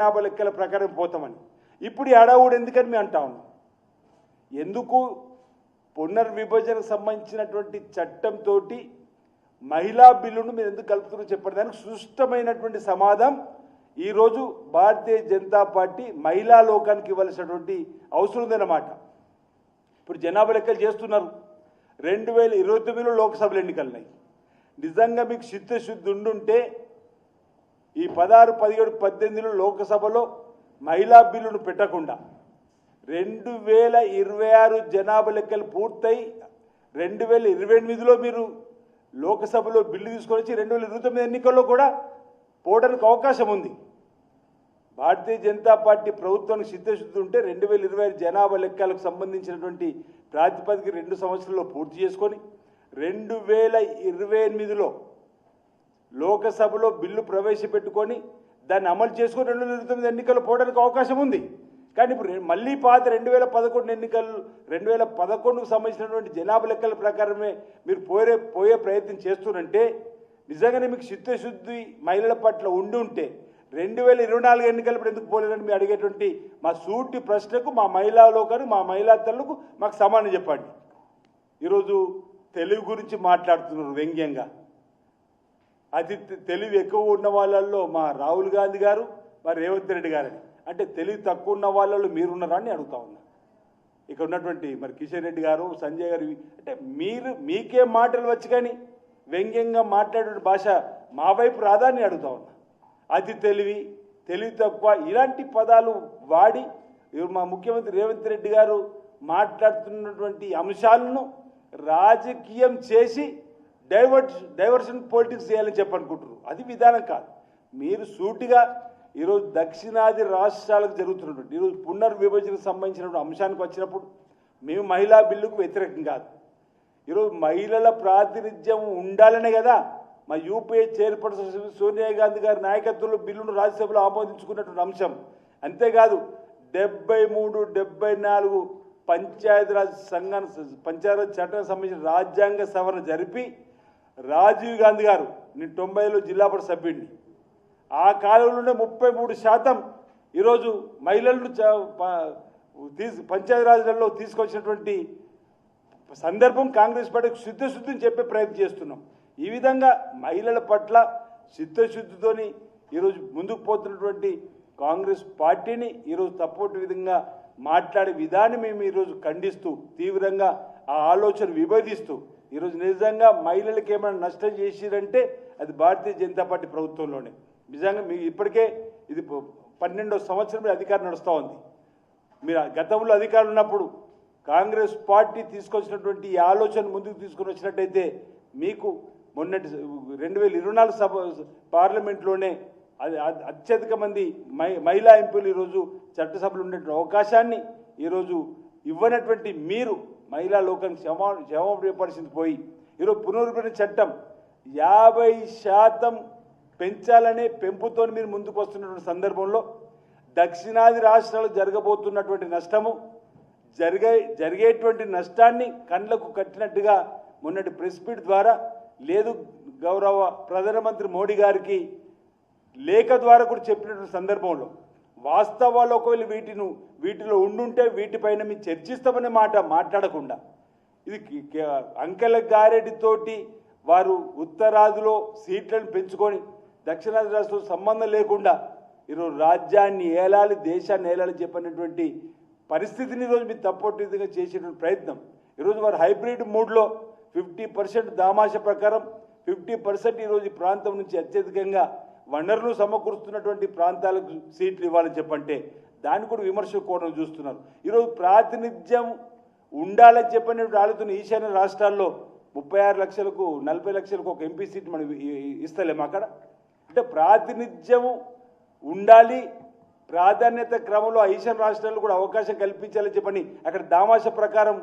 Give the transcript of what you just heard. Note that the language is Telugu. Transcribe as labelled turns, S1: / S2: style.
S1: జనాభా లెక్కల ప్రకారం పోతామని ఇప్పుడు ఈ అడవుడు ఎందుకని మేము అంటా ఉన్నాం. ఎందుకు పునర్విభజనకు సంబంధించినటువంటి చట్టంతో మహిళా బిల్లును మీరు ఎందుకు కలుపుతున్నారో చెప్పడానికి సుష్టమైనటువంటి సమాధానం ఈరోజు భారతీయ జనతా పార్టీ మహిళా లోకానికి ఇవ్వాల్సినటువంటి అవసరం ఉందన్నమాట. ఇప్పుడు జనాభా లెక్కలు చేస్తున్నారు. 2029లో లోక్సభలు ఎన్నికలున్నాయి. నిజంగా మీకు చిత్తశుద్ధి ఉండుంటే ఈ 16, 17, 18లో లోక్సభలో మహిళా బిల్లును పెట్టకుండా 2026 జనాభా లెక్కలు పూర్తయి 2028లో మీరు లోక్సభలో బిల్లు తీసుకొని వచ్చి 2029 ఎన్నికల్లో కూడా పోవడానికి అవకాశం ఉంది. భారతీయ జనతా పార్టీ ప్రభుత్వానికి చిత్తశుద్ధి ఉంటే 2026 జనాభా లెక్కలకు సంబంధించినటువంటి ప్రాతిపదిక 2 సంవత్సరాల్లో పూర్తి చేసుకొని 2028లో లోకసభలో బిల్లు ప్రవేశపెట్టుకొని దాన్ని అమలు చేసుకొని 2029 ఎన్నికల్లో పోవడానికి అవకాశం ఉంది. కానీ ఇప్పుడు మళ్ళీ పాత 2011 ఎన్నికలు 2011కు సంబంధించినటువంటి జనాభా లెక్కల ప్రకారమే మీరు పోయే ప్రయత్నం చేస్తున్నంటే నిజంగానే మీకు చిత్తశుద్ధి మహిళల పట్ల ఉండి ఉంటే 2024 ఎన్నికలప్పుడు ఎందుకు పోలేదని మీరు అడిగేటువంటి మా సూటి ప్రశ్నకు మా మహిళా లోకానికి మా మహిళా తల్లులకు మాకు సమాధానం చెప్పండి. ఈరోజు తెలుగు గురించి మాట్లాడుతున్నారు వ్యంగ్యంగా. అతి తెలివి ఎక్కువ ఉన్న వాళ్ళల్లో మా రాహుల్ గాంధీ గారు మా రేవంత్ రెడ్డి గారని, అంటే తెలివి తక్కువ ఉన్న వాళ్ళలో మీరున్నారా అని అడుగుతా ఉన్నా. ఇక్కడ ఉన్నటువంటి మరి కిషన్ రెడ్డి గారు సంజయ్ గారు అంటే మీకే మాటలు వచ్చి కానీ వ్యంగ్యంగా మాట్లాడే భాష మా వైపు రాదా అని అడుగుతా ఉన్నా. అతి తెలివి తక్కువ ఇలాంటి పదాలు వాడి మా ముఖ్యమంత్రి రేవంత్ రెడ్డి గారు మాట్లాడుతున్నటువంటి అంశాలను రాజకీయం చేసి డైవర్షన్ పాలిటిక్స్ చేయాలని చెప్పనుకుంటున్నారు. అది విధానం కాదు. మీరు సూటిగా ఈరోజు దక్షిణాది రాష్ట్రాలకు జరుగుతున్నటువంటి ఈరోజు పునర్విభజనకు సంబంధించినటువంటి అంశానికి వచ్చినప్పుడు మేము మహిళా బిల్లుకు వ్యతిరేకం కాదు. ఈరోజు మహిళల ప్రాతినిధ్యం ఉండాలనే కదా మా యూపీఏ చైర్పర్సన్ సోనియా గాంధీ గారి నాయకత్వంలో బిల్లును రాజ్యసభలో ఆమోదించుకున్నటువంటి అంశం. అంతేకాదు 73, 74 పంచాయతీరాజ్ చట్టానికి సంబంధించిన రాజ్యాంగ సవరణ జరిపి రాజీవ్ గాంధీ గారు నేను 90లో జిల్లా పరిషత్ సభ్యుడిని. ఆ కాలంలోనే 33% ఈరోజు మహిళలను పంచాయతీరాజ్లలో తీసుకొచ్చినటువంటి సందర్భం కాంగ్రెస్ పార్టీకి చిత్తశుద్ధిని చెప్పే ప్రయత్నం చేస్తున్నాం. ఈ విధంగా మహిళల పట్ల చిత్తశుద్ధితోని ఈరోజు ముందుకు పోతున్నటువంటి కాంగ్రెస్ పార్టీని ఈరోజు తప్పటి విధంగా మాట్లాడే విధాన్ని మేము ఈరోజు ఖండిస్తూ తీవ్రంగా ఆ ఆలోచన విభేదిస్తూ ఈరోజు నిజంగా మహిళలకు ఏమైనా నష్టం చేసిరంటే అది భారతీయ జనతా పార్టీ ప్రభుత్వంలోనే. నిజంగా మీకు ఇప్పటికే ఇది 12వ సంవత్సరం అధికారం నడుస్తూ ఉంది. మీరు గతంలో అధికారులు ఉన్నప్పుడు కాంగ్రెస్ పార్టీ తీసుకొచ్చినటువంటి ఈ ఆలోచన ముందుకు తీసుకొని వచ్చినట్టయితే మీకు మొన్నటి 2024 పార్లమెంట్లోనే అది అత్యధిక మంది మహిళా ఎంపీలు ఈరోజు చట్టసభలో ఉండే అవకాశాన్ని ఈరోజు ఇవ్వనటువంటి మీరు మహిళా లోకానికి క్షమాపరిచింది పోయి ఈరోజు పునర్విభజన చట్టం 50% పెంచాలనే పెంపుతో మీరు ముందుకు వస్తున్నటువంటి సందర్భంలో దక్షిణాది రాష్ట్రాలు జరగబోతున్నటువంటి నష్టము జరిగేటువంటి నష్టాన్ని కళ్ళకు కట్టినట్టుగా మొన్నటి ప్రెస్ మీట్ ద్వారా లేదు గౌరవ ప్రధానమంత్రి మోడీ గారికి లేఖ ద్వారా కూడా చెప్పినటువంటి సందర్భంలో వాస్తవాలు ఒకవేళ వీటిలో ఉండుంటే వీటిపైన మేము చర్చిస్తామనే మాట మాట్లాడకుండా ఇది అంకెల గారెడితోటి వారు ఉత్తరాదిలో సీట్లను పెంచుకొని దక్షిణాది రాష్ట్రంతో సంబంధం లేకుండా ఈరోజు రాజ్యాన్ని ఏలాలి దేశాన్ని ఏలాలి చెప్పినటువంటి పరిస్థితిని ఈరోజు మీరు తప్పటి విధంగా చేసేటువంటి ప్రయత్నం. ఈరోజు వారు హైబ్రిడ్ మూడ్లో 50% దామాష ప్రకారం 50% ఈరోజు ఈ ప్రాంతం నుంచి అత్యధికంగా వనరులు సమకూరుస్తున్నటువంటి ప్రాంతాలకు సీట్లు ఇవ్వాలని చెప్పంటే దాన్ని కూడా విమర్శ కోణం చూస్తున్నారు. ఈరోజు ప్రాతినిధ్యం ఉండాలని చెప్పిన ఆలోచన ఈశాన్య రాష్ట్రాల్లో 36 లక్షలకు 40 లక్షలకు ఒక ఎంపీ సీట్ మనం ఇస్తలేము. అక్కడ అంటే ప్రాతినిధ్యం ఉండాలి, ప్రాధాన్యత క్రమంలో ఈశాన్య రాష్ట్రాల్లో కూడా అవకాశం కల్పించాలని చెప్పని అక్కడ దామాష ప్రకారం